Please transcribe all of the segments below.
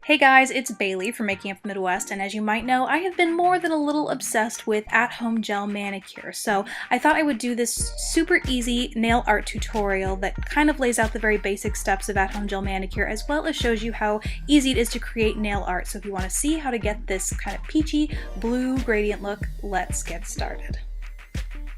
Hey guys, it's Bailey from Making Up the Midwest, and as you might know, I have been more than a little obsessed with at-home gel manicure, so I thought I would do this super easy nail art tutorial that kind of lays out the very basic steps of at-home gel manicure, as well as shows you how easy it is to create nail art. So if you want to see how to get this kind of peachy blue gradient look, let's get started.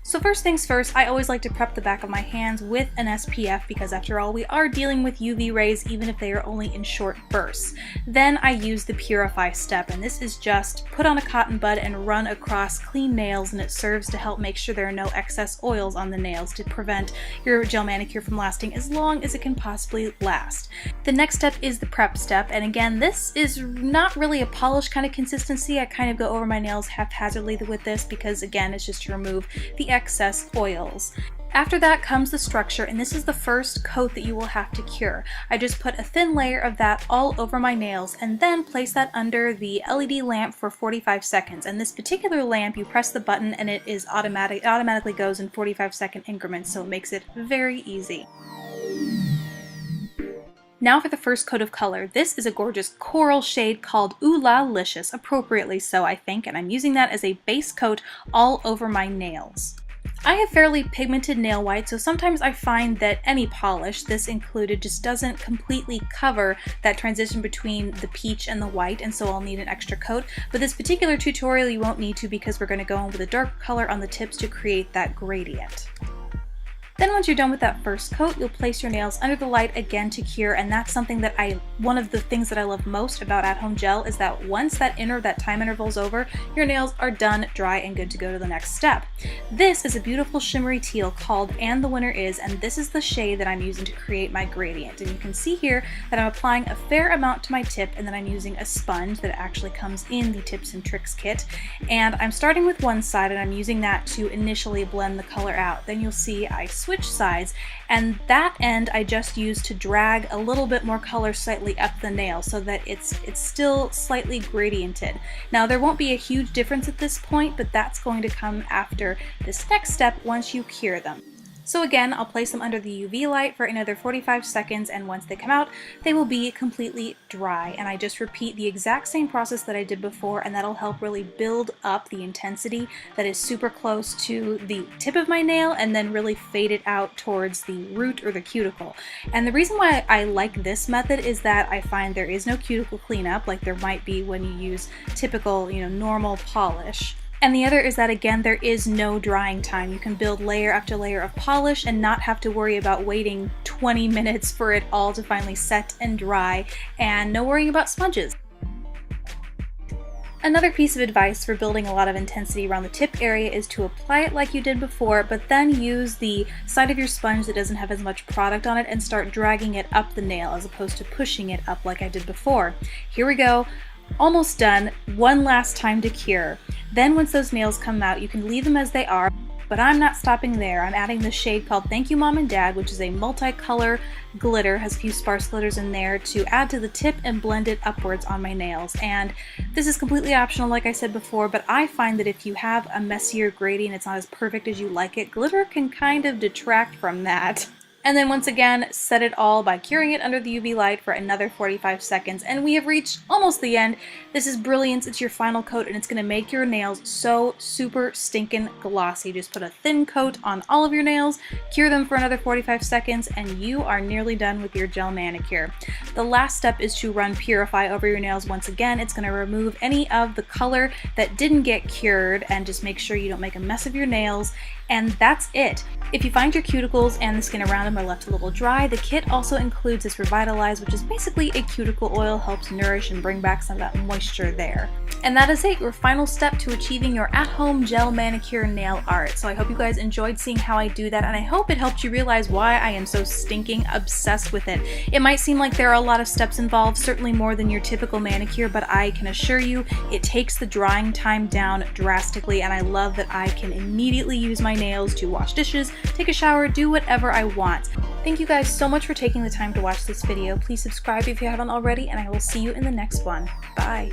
So first things first, I always like to prep the back of my hands with an SPF because after all, we are dealing with UV rays even if they are only in short bursts. Then I use the purify step, and this is just put on a cotton bud and run across clean nails, and it serves to help make sure there are no excess oils on the nails to prevent your gel manicure from lasting as long as it can possibly last. The next step is the prep step, and again, this is not really a polish kind of consistency. I kind of go over my nails haphazardly with this because again, it's just to remove the excess oils. After that comes the structure, and this is the first coat that you will have to cure. I just put a thin layer of that all over my nails and then place that under the LED lamp for 45 seconds. And this particular lamp, you press the button and it is automatically goes in 45-second increments, so it makes it very easy. Now for the first coat of color. This is a gorgeous coral shade called Ooh La Licious, appropriately so I think, and I'm using that as a base coat all over my nails. I have fairly pigmented nail white, so sometimes I find that any polish, this included, just doesn't completely cover that transition between the peach and the white, and so I'll need an extra coat. But this particular tutorial you won't need to because we're going to go in with a dark color on the tips to create that gradient. Then once you're done with that first coat, you'll place your nails under the light again to cure, and that's something that one of the things that I love most about at-home gel is that once that time interval is over, your nails are done, dry, and good to go to the next step. This is a beautiful shimmery teal called And the Winner Is, and this is the shade that I'm using to create my gradient. And you can see here that I'm applying a fair amount to my tip, and then I'm using a sponge that actually comes in the Tips and Tricks kit. And I'm starting with one side, and I'm using that to initially blend the color out. Then you'll see I switch sides, and that end I just use to drag a little bit more color slightly up the nail so that it's still slightly gradiented. Now there won't be a huge difference at this point, but that's going to come after this next step once you cure them. So again, I'll place them under the UV light for another 45 seconds, and once they come out, they will be completely dry. And I just repeat the exact same process that I did before, and that'll help really build up the intensity that is super close to the tip of my nail and then really fade it out towards the root or the cuticle. And the reason why I like this method is that I find there is no cuticle cleanup like there might be when you use typical, normal polish. And the other is that, again, there is no drying time. You can build layer after layer of polish and not have to worry about waiting 20 minutes for it all to finally set and dry, and no worrying about sponges. Another piece of advice for building a lot of intensity around the tip area is to apply it like you did before, but then use the side of your sponge that doesn't have as much product on it and start dragging it up the nail as opposed to pushing it up like I did before. Here we go. Almost done. One last time to cure. Then once those nails come out, you can leave them as they are, but I'm not stopping there. I'm adding this shade called Thank You Mom and Dad, which is a multicolor glitter, has a few sparse glitters in there to add to the tip and blend it upwards on my nails. And this is completely optional like I said before, but I find that if you have a messier gradient, it's not as perfect as you like it, glitter can kind of detract from that. And then once again, set it all by curing it under the UV light for another 45 seconds. And we have reached almost the end. This is brilliant. It's your final coat, and it's going to make your nails so super stinking glossy. Just put a thin coat on all of your nails, cure them for another 45 seconds, and you are nearly done with your gel manicure. The last step is to run Purify over your nails once again. It's going to remove any of the color that didn't get cured and just make sure you don't make a mess of your nails. And that's it. If you find your cuticles and the skin around them are left a little dry, the kit also includes this Revitalize, which is basically a cuticle oil, helps nourish and bring back some of that moisture there. And that is it, your final step to achieving your at-home gel manicure nail art. So I hope you guys enjoyed seeing how I do that, and I hope it helped you realize why I am so stinking obsessed with it. It might seem like there are a lot of steps involved, certainly more than your typical manicure, but I can assure you it takes the drying time down drastically, and I love that I can immediately use my nails to wash dishes, take a shower, do whatever I want. Thank you guys so much for taking the time to watch this video. Please subscribe if you haven't already, and I will see you in the next one. Bye!